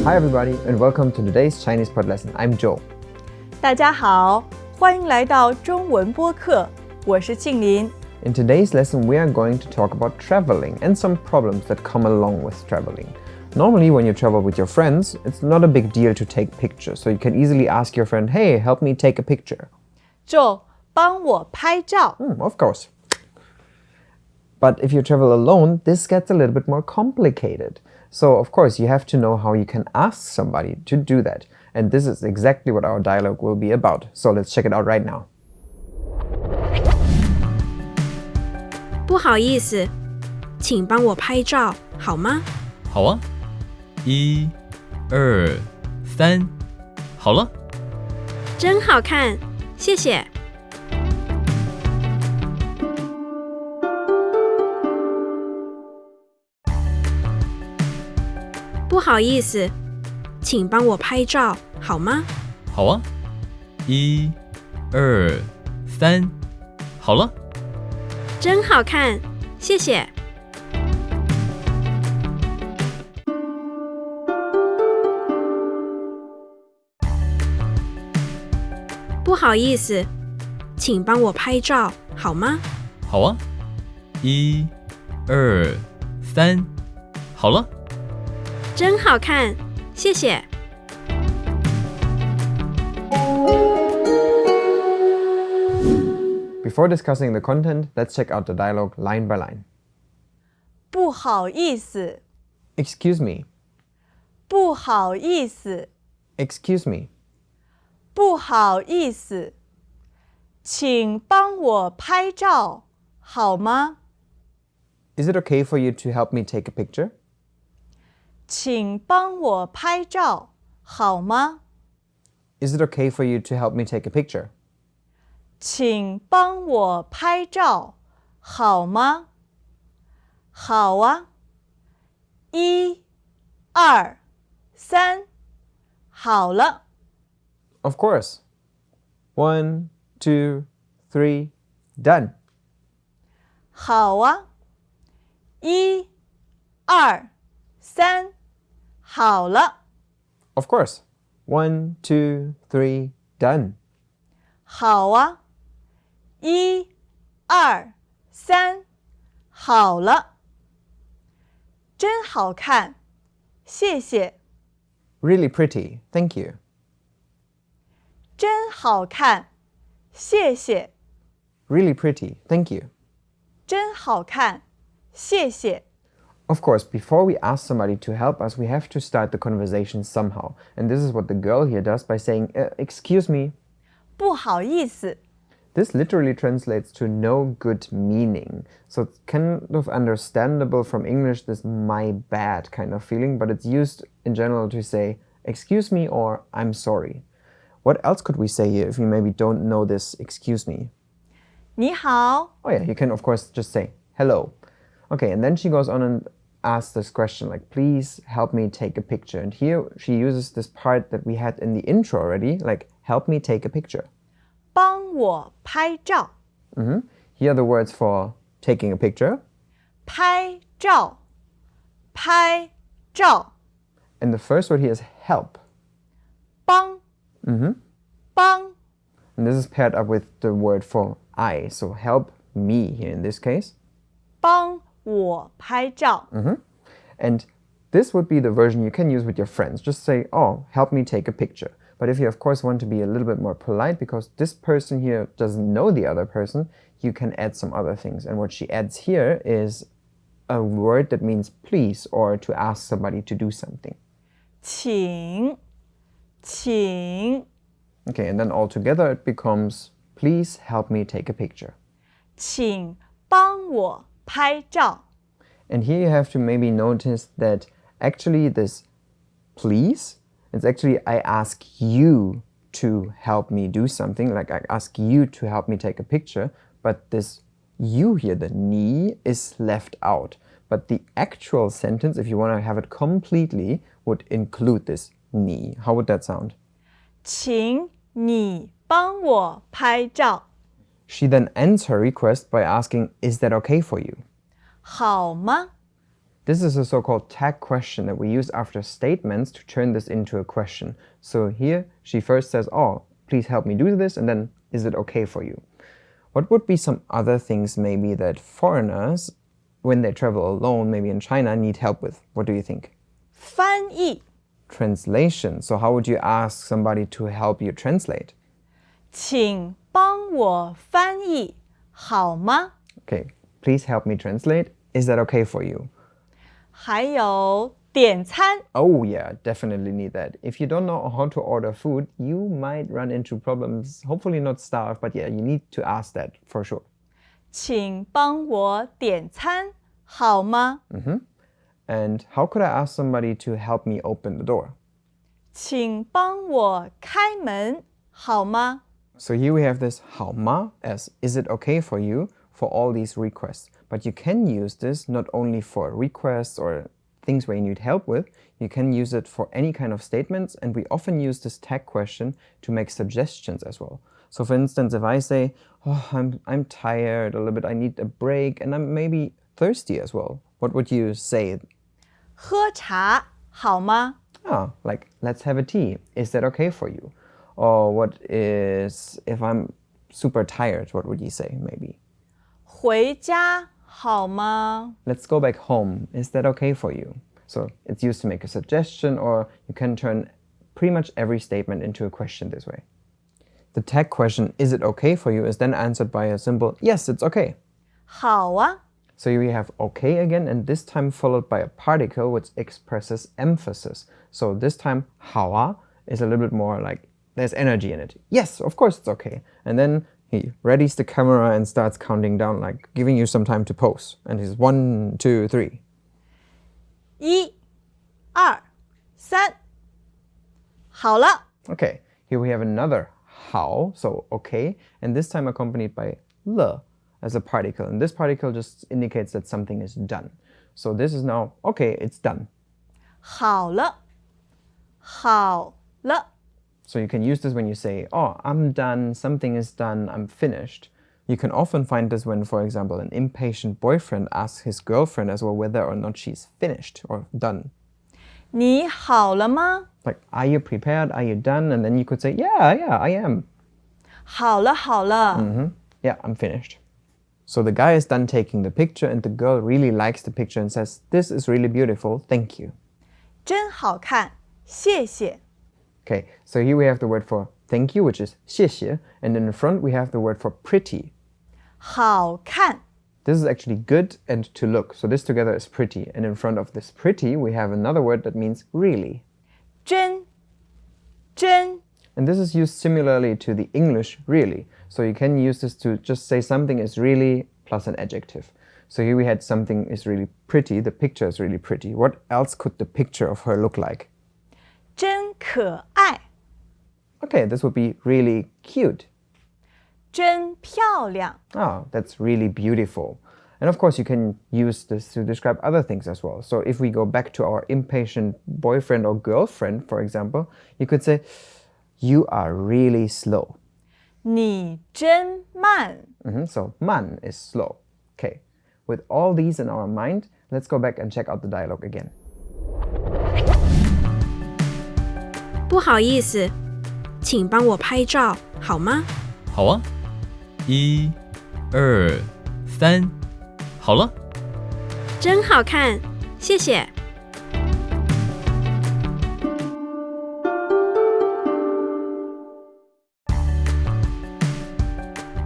Hi everybody and welcome to today's Chinese pod lesson. I'm Joe. 大家好，欢迎来到中文播客，我是庆林。In today's lesson, we are going to talk about traveling and some problems that come along with traveling. Normally, when you travel with your friends, it's not a big deal to take pictures, so you can easily ask your friend, hey, help me take a picture. Joe, 帮我拍照。Of course. But if you travel alone, this gets a little bit more complicated. So, of course, you have to know how you can ask somebody to do that. And this is exactly what our dialogue will be about. So let's check it out right now. 不好意思，请帮我拍照好吗？好啊，1、2、3，好了。真好看，谢谢。不好意思，请帮我拍照好吗？好啊，1、2、3，好了。真好看，谢谢。不好意思，请帮我拍照好吗？好啊，1、2、3，好了。真好看，谢谢。Before discussing the content, let's check out the dialogue line by line. 不好意思， Excuse me. 不好意思， Excuse me. 不好意思，请帮我拍照好吗？ Is it okay for you to help me take a picture? 请帮我拍照好吗？ Is it okay for you to help me take a picture? 请帮我拍照好吗？好啊，1、2、3，好了。Of course. 1, 2, 3, done. 好啊，1、2、3，好了。Of course. 1, 2, 3, done. 好啊，1、2、3，好了。真好看，谢谢。Really pretty. Thank you. 真好看，谢谢。Really pretty. Thank you. 真好看，谢谢。Of course, before we ask somebody to help us, we have to start the conversation somehow. And this is what the girl here does by saying, excuse me. 不好意思。 This literally translates to no good meaning. So it's kind of understandable from English, this my bad kind of feeling, but it's used in general to say, excuse me or I'm sorry. What else could we say here if we maybe don't know this excuse me? 你好， Oh yeah, you can of course just say hello. Okay, and then she goes on and asks this question like, please help me take a picture. And here she uses this part that we had in the intro already, like help me take a picture. 帮我拍照。 Here are the words for taking a picture. 拍照，拍照。 And the first word here is help. 帮，帮， And this is paired up with the word for I. So help me here in this case. 帮我拍照。 And this would be the version you can use with your friends. Just say, oh, help me take a picture. But if you, of course, want to be a little bit more polite because this person here doesn't know the other person, you can add some other things. And what she adds here is a word that means please or to ask somebody to do something. 请，请， Okay, and then all together it becomes, please help me take a picture. 请帮我拍照。 And here you have to maybe notice that actually this please, it's actually I ask you to help me do something, like I ask you to help me take a picture, but this you here, the ni, is left out. But the actual sentence, if you want to have it completely, would include this ni. How would that sound? 请你帮我拍照。 She then ends her request by asking, is that okay for you? 好吗？ This is a so-called tag question that we use after statements to turn this into a question. So here she first says, oh, please help me do this, and then, is it okay for you? What would be some other things maybe that foreigners, when they travel alone, maybe in China, need help with? What do you think? 翻译， Translation. So how would you ask somebody to help you translate? 请帮我翻译好吗？ Okay, please help me translate. Is that okay for you? 还有点餐， Oh yeah, definitely need that. If you don't know how to order food, you might run into problems. Hopefully not starve, but yeah, you need to ask that for sure. 请帮我点餐好吗？ And how could I ask somebody to help me open the door? 请帮我开门好吗？ So here we have this 好吗 as is it okay for you for all these requests. But you can use this not only for requests or things where you need help with, you can use it for any kind of statements, and we often use this tag question to make suggestions as well. So for instance, if I say, oh, I'm tired a little bit, I need a break, and I'm maybe thirsty as well, what would you say? 喝茶好吗？ Like, let's have a tea. Is that okay for you? Or what is, if I'm super tired, what would you say maybe? 回家好吗？ Let's go back home. Is that okay for you? So it's used to make a suggestion, or you can turn pretty much every statement into a question this way. The tag question, is it okay for you, is then answered by a simple, yes, it's okay. 好啊， So here we have okay again, and this time followed by a particle which expresses emphasis. So this time, 好啊 is a little bit more like there's energy in it. Yes, of course it's okay. And then he readies the camera and starts counting down, like giving you some time to pose. And he's 1, 2, 3. 1、2、3，好了， Okay, here we have another 好, so okay, and this time accompanied by 了 as a particle. And this particle just indicates that something is done. So this is now, okay, it's done. 好了，好了， So you can use this when you say, oh, I'm done, something is done, I'm finished. You can often find this when, for example, an impatient boyfriend asks his girlfriend as well whether or not she's finished or done. 你好了吗？ Like, are you prepared? Are you done? And then you could say, yeah, I am. 好了，好了， Yeah, I'm finished. So the guy is done taking the picture, and the girl really likes the picture and says, this is really beautiful, thank you. 真好看，谢谢。 Okay, so here we have the word for thank you, which is 谢谢, and in the front we have the word for pretty. 好看， This is actually good and to look, so this together is pretty. And in front of this pretty, we have another word that means really. 真，真， And this is used similarly to the English really. So you can use this to just say something is really plus an adjective. So here we had something is really pretty, the picture is really pretty. What else could the picture of her look like? 真可爱， Okay, this would be really cute. 真漂亮， Ah, that's really beautiful. And of course, you can use this to describe other things as well. So if we go back to our impatient boyfriend or girlfriend, for example, you could say, you are really slow. 你真慢。 So, man is slow. Okay, with all these in our mind, let's go back and check out the dialogue again. 不好意思，请帮我拍照好吗？好啊，1、2、3，好了。真好看，谢谢。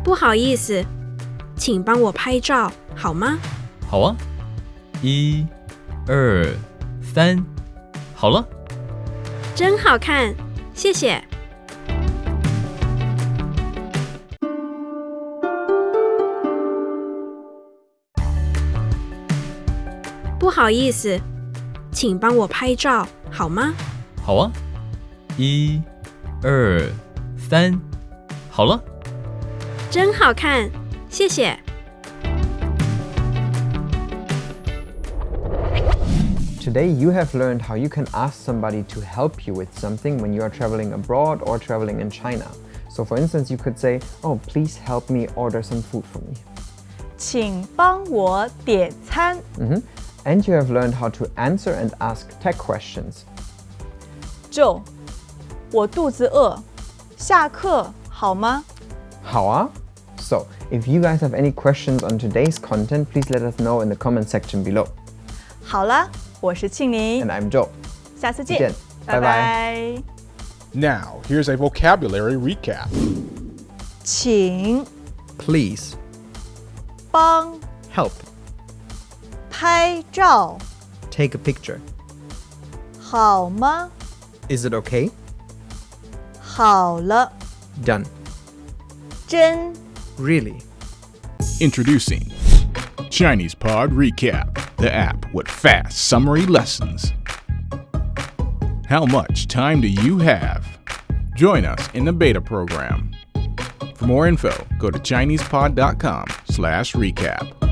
不好意思，请帮我拍照好吗？好啊，1、2、3，好了。真好看，谢谢。不好意思，请帮我拍照好吗？好啊，1、2、3，好了。真好看，谢谢。Today you have learned how you can ask somebody to help you with something when you are traveling abroad or traveling in China. So for instance, you could say, oh, please help me order some food for me. 请帮我点餐。and you have learned how to answer and ask tech questions. Joe, 我肚子饿，下课好吗？好啊? So, if you guys have any questions on today's content, please let us know in the comment section below. 好了，我是庆玲 And，I'm Joe. 下次见，再见，拜拜拜。 Now, here's a vocabulary recap. 请 Please 帮 help 拍照 take a picture. 好吗？ Is it okay? 好了， Done. 真 Really? Introducing Chinese Pod Recap, the app with fast summary lessons. How much time do you have? Join us in the beta program. For more info, go to ChinesePod.com/recap.